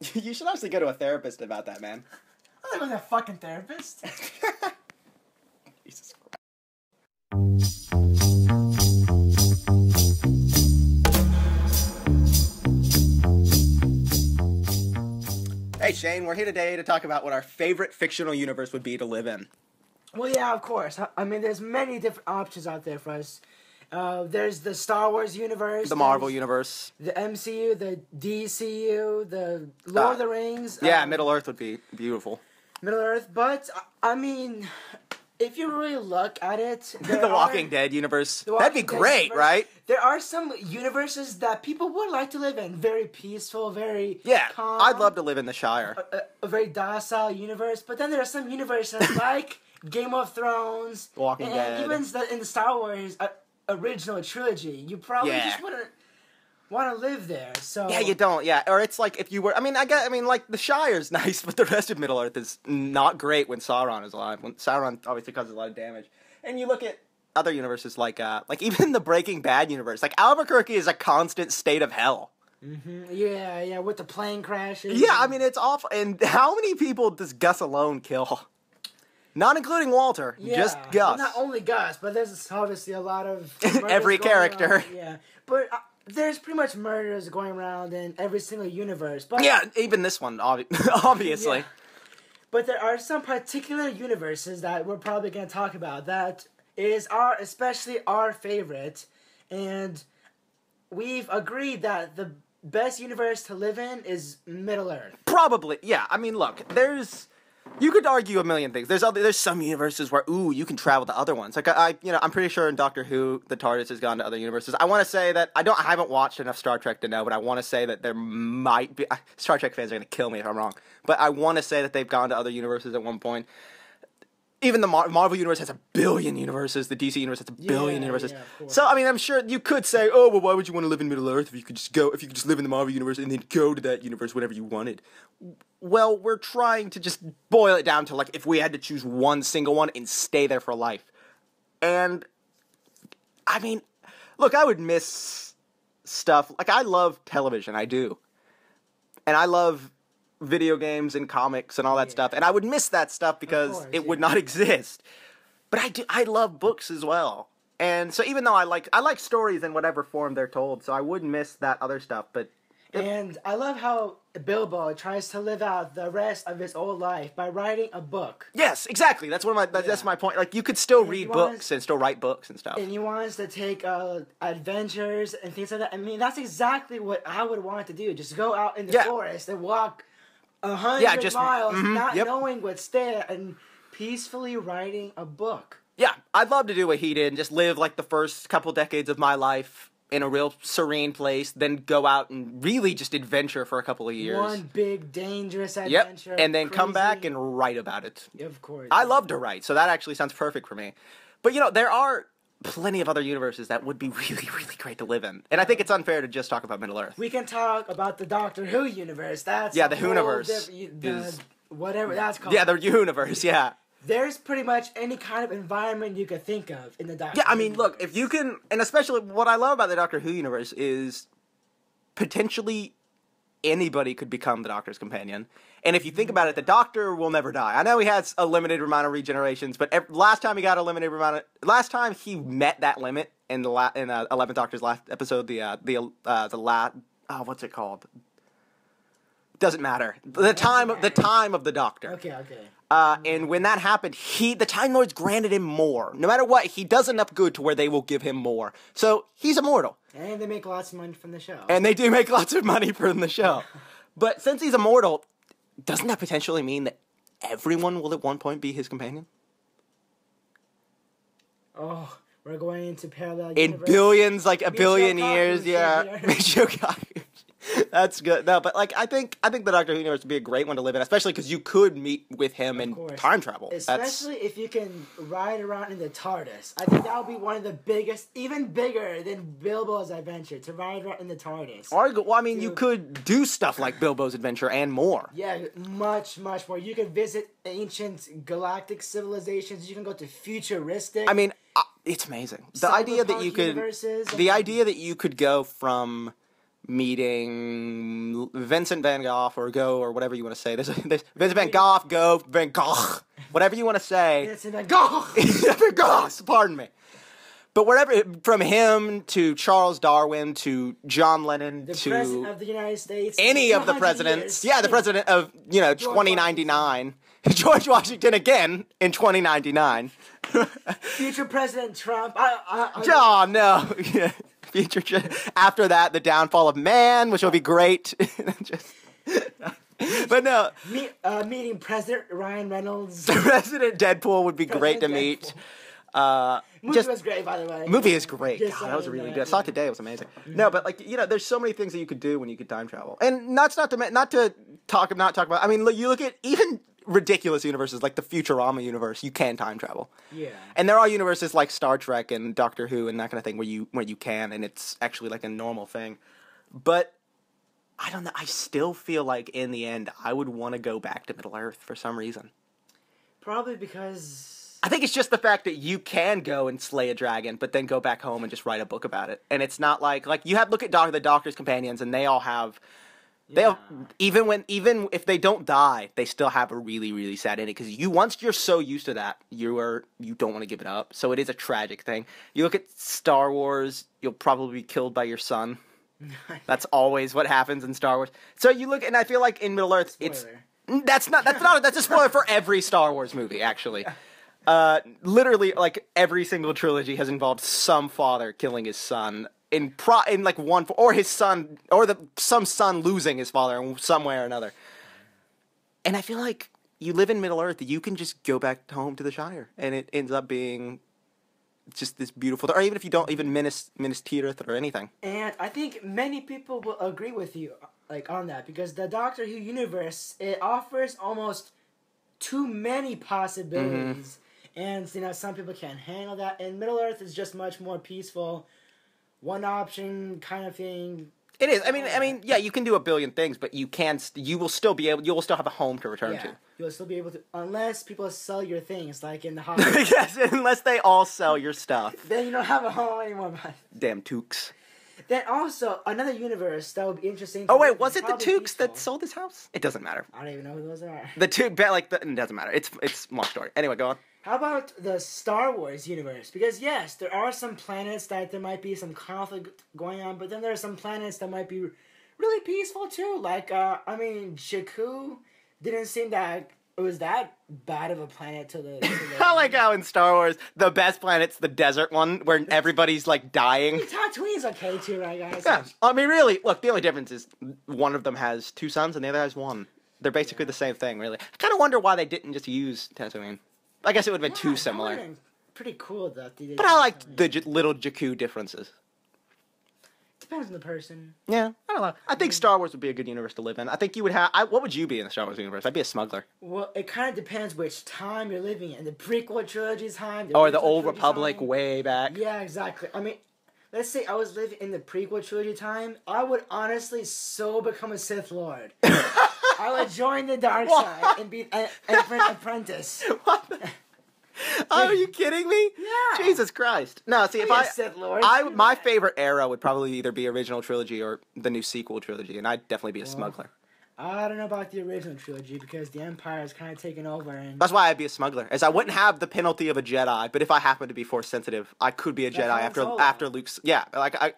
You should honestly go to a therapist about that, man. I'm not a fucking therapist. Jesus Christ. Hey Shane, we're here today to talk about what our favorite fictional universe would be to live in. Well, yeah, of course. I mean, there's many different options out there for us. There's the Star Wars universe. The Marvel universe. The MCU, the DCU, the Lord of the Rings. Yeah, Middle Earth would be beautiful. Middle Earth, but, I mean, if you really look at it... The Walking Dead universe. That'd be great, right? There are some universes that people would like to live in. Very peaceful, very calm. I'd love to live in the Shire. A very docile universe. But then there are some universes like Game of Thrones. Walking Dead. And even in the Star Wars original trilogy. You probably just wouldn't want to live there. So yeah, you don't. Yeah, or it's like if you were. I mean, like the Shire's nice, but the rest of Middle Earth is not great when Sauron is alive. When Sauron obviously causes a lot of damage. And you look at other universes like even the Breaking Bad universe. Like Albuquerque is a constant state of hell. Mm-hmm. Yeah, with the plane crashes. Yeah, I mean it's awful. And how many people does Gus alone kill? Not including Walter, just Gus. Well, not only Gus, but there's obviously a lot of every character. Yeah, but there's pretty much murders going around in every single universe. But yeah, even this one, obviously. Yeah. But there are some particular universes that we're probably going to talk about that is especially our favorite, and we've agreed that the best universe to live in is Middle Earth. Probably, yeah. I mean, look, you could argue a million things. There's some universes where you can travel to other ones. Like I'm pretty sure in Doctor Who the TARDIS has gone to other universes. I want to say that I haven't watched enough Star Trek to know, but I want to say that there might be Star Trek fans are going to kill me if I'm wrong. But I want to say that they've gone to other universes at one point. Even the Marvel universe has 1 billion universes. The DC universe has 1 billion universes. Yeah, so I mean, I'm sure you could say, "Oh, well, why would you want to live in Middle Earth if you could just live in the Marvel universe and then go to that universe whenever you wanted?" Well, we're trying to just boil it down to like if we had to choose one single one and stay there for life. And I mean, look, I would miss stuff. Like I love television, I do, and I love video games and comics and all that stuff, and I would miss that stuff because it would not exist. But I love books as well, and so even though I like stories in whatever form they're told, so I would miss that other stuff. But and I love how Bilbo tries to live out the rest of his old life by writing a book. Yes, exactly. That's that's my point. Like you could still read books and still write books and stuff. And he wants to take adventures and things like that. I mean, that's exactly what I would want to do. Just go out in the forest and walk 100 miles, not knowing what's there, and peacefully writing a book. Yeah, I'd love to do what he did and just live like the first couple decades of my life in a real serene place, then go out and really just adventure for a couple of years. One big, dangerous adventure. Yep, and then come back and write about it. Of course. I love to write, so that actually sounds perfect for me. But, there are plenty of other universes that would be really, really great to live in. And I think it's unfair to just talk about Middle Earth. We can talk about the Doctor Who universe. That's the Who-niverse. Whatever that's called. Yeah, the universe, yeah. There's pretty much any kind of environment you could think of in the Doctor Who. Yeah, I mean, look, if you can, and especially what I love about the Doctor Who universe is potentially anybody could become the Doctor's companion. And if you think about it, the Doctor will never die. I know he has a limited amount of regenerations, but last time last time he met that limit in the 11th Doctor's last episode, what's it called? Doesn't matter. The time of the Doctor. Okay. And when that happened, the Time Lords granted him more. No matter what, he does enough good to where they will give him more. So he's immortal. And they make lots of money from the show. And they do make lots of money from the show. But since he's immortal, doesn't that potentially mean that everyone will at one point be his companion? Oh, we're going into parallel universe. In billions, like a billion years, yeah. That's good. No, but I think the Doctor Who universe would be a great one to live in, especially because you could meet with him and time travel. Especially if you can ride around in the TARDIS. I think that would be one of the biggest, even bigger than Bilbo's adventure, to ride around in the TARDIS. You could do stuff like Bilbo's adventure and more. Yeah, much, much more. You could visit ancient galactic civilizations. You can go to futuristic. I mean, it's amazing. The idea that you could go from meeting Vincent Van Gogh or Gogh or whatever you want to say. There's Vincent Van Gogh, Gogh, Van Gogh, whatever you want to say. Vincent Van Gogh. Van Gogh, pardon me. But whatever, from him to Charles Darwin to John Lennon The to president of the United States. any of the 100 presidents. years. Yeah, the president of, 2099. George Washington again in 2099. Future President Trump. Oh, no. Yeah. After that, the downfall of man, which will be great. But no. Meeting President Ryan Reynolds. President Deadpool would be great to meet. Movie was great, by the way. Movie is great. Just God, that was really saying good. I saw it today. It was amazing. No, but there's so many things that you could do when you could time travel, and not to talk about. I mean, you look at even ridiculous universes like the Futurama universe. You can time travel. Yeah. And there are universes like Star Trek and Doctor Who and that kind of thing where you can, and it's actually like a normal thing. But I don't know. I still feel like in the end, I would want to go back to Middle Earth for some reason. Probably because I think it's just the fact that you can go and slay a dragon, but then go back home and just write a book about it. And it's not like you look at the Doctor's companions, and they all have, even if they don't die, they still have a really, really sad ending. Because once you're so used to that, you don't want to give it up. So it is a tragic thing. You look at Star Wars, you'll probably be killed by your son. That's always what happens in Star Wars. So you look, and I feel like in Middle Earth, that's a spoiler for every Star Wars movie, actually. Literally, like every single trilogy has involved some father killing his son or his son, or some son losing his father in some way or another. And I feel like you live in Middle Earth, you can just go back home to the Shire, and it ends up being just this beautiful. Or even if you don't even Minas Tirith or anything. And I think many people will agree with you, on that, because the Doctor Who universe, it offers almost too many possibilities. And, some people can't handle that. And Middle Earth is just much more peaceful, one option kind of thing. It is. I mean, yeah, you can do a billion things, but you will still have a home to return to. You'll still be able to, unless people sell your things, like in the hospital. Yes, unless they all sell your stuff. Then you don't have a home anymore. Damn Tukes. Then also, another universe that would be interesting. Oh wait, was it the Tukes that sold his house? It doesn't matter. I don't even know who those are. The Tukes, it doesn't matter. It's long story. Anyway, go on. How about the Star Wars universe? Because yes, there are some planets that there might be some conflict going on, but then there are some planets that might be really peaceful too. Like, Jakku didn't seem that it was that bad of a planet to the I like how in Star Wars, the best planet's the desert one, where everybody's, dying. Tatooine's okay too, right, guys? Yeah, I mean, really, look, the only difference is one of them has 2 suns and the other has 1. They're basically the same thing, really. I kind of wonder why they didn't just use Tatooine. I guess it would have been too similar. That pretty cool, that they did. But I liked the little Jakku differences. Depends on the person. Yeah, I don't know. I think Star Wars would be a good universe to live in. I think you would have... what would you be in the Star Wars universe? I'd be a smuggler. Well, it kind of depends which time you're living in. The prequel trilogy time. Or the Old Republic way back. Yeah, exactly. I mean, let's say I was living in the prequel trilogy time. I would honestly become a Sith Lord. I would join the dark side and be an apprentice. What the... Oh, are you kidding me? Yeah. Jesus Christ. No, see, Sith Lord. my favorite era would probably either be original trilogy or the new sequel trilogy, and I'd definitely be a smuggler. I don't know about the original trilogy because the Empire has kind of taken over, and that's why I'd be a smuggler. As I wouldn't have the penalty of a Jedi, but if I happen to be Force sensitive, I could be a Jedi after Luke's. Yeah,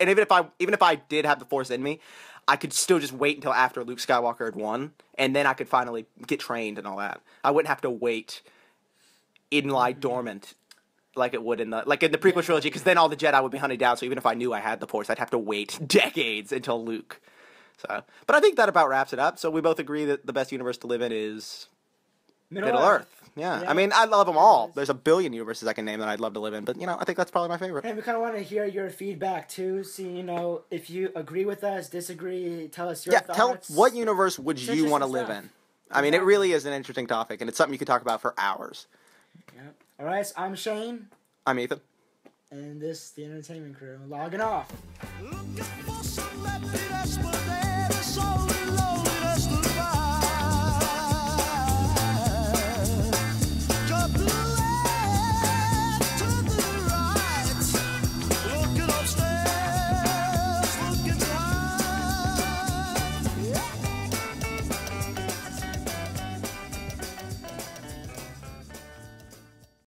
and even if I did have the Force in me, I could still just wait until after Luke Skywalker had won, and then I could finally get trained and all that. I wouldn't have to wait in lie dormant like it would in the prequel trilogy, because then all the Jedi would be hunted down. So even if I knew I had the Force, I'd have to wait decades until Luke. So, but I think that about wraps it up. So we both agree that the best universe to live in is Middle Earth. Yeah. I mean, I love them all. There's a billion universes I can name that I'd love to live in, but I think that's probably my favorite. And we kind of want to hear your feedback too. See, if you agree with us, disagree, tell us your thoughts. Tell what universe would you want to live in. I mean, it really is an interesting topic, and it's something you could talk about for hours. Yep. All right, so I'm Shane. I'm Ethan. And this is the Entertainment Crew logging off.